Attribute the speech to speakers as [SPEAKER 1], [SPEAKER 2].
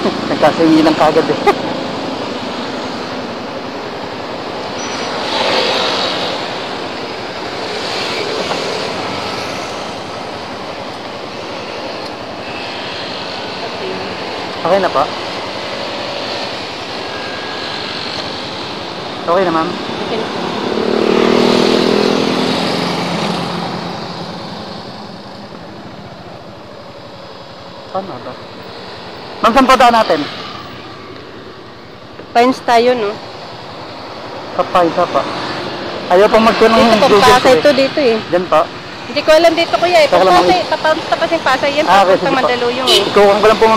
[SPEAKER 1] Nagkasingi lang kagad eh. Okay na po? Okay na, ma'am?
[SPEAKER 2] Okay na po.
[SPEAKER 1] Saan na ba? Ma'am, saan pa daan natin?
[SPEAKER 2] Pines tayo, no?
[SPEAKER 1] Kapay pa pa. Ayaw pang magtunong
[SPEAKER 2] Dito
[SPEAKER 1] yung
[SPEAKER 2] po,
[SPEAKER 1] Google
[SPEAKER 2] Pasay
[SPEAKER 1] ko
[SPEAKER 2] to dito eh.
[SPEAKER 1] Diyan pa.
[SPEAKER 2] Hindi ko alam dito kuya eh.
[SPEAKER 1] Teka lang,
[SPEAKER 2] Pasay, papunta pa kasing Pasay. Yan
[SPEAKER 1] okay,
[SPEAKER 2] papunta
[SPEAKER 1] sige po.
[SPEAKER 2] Mandaluyong eh.
[SPEAKER 1] Ikaw ko lang po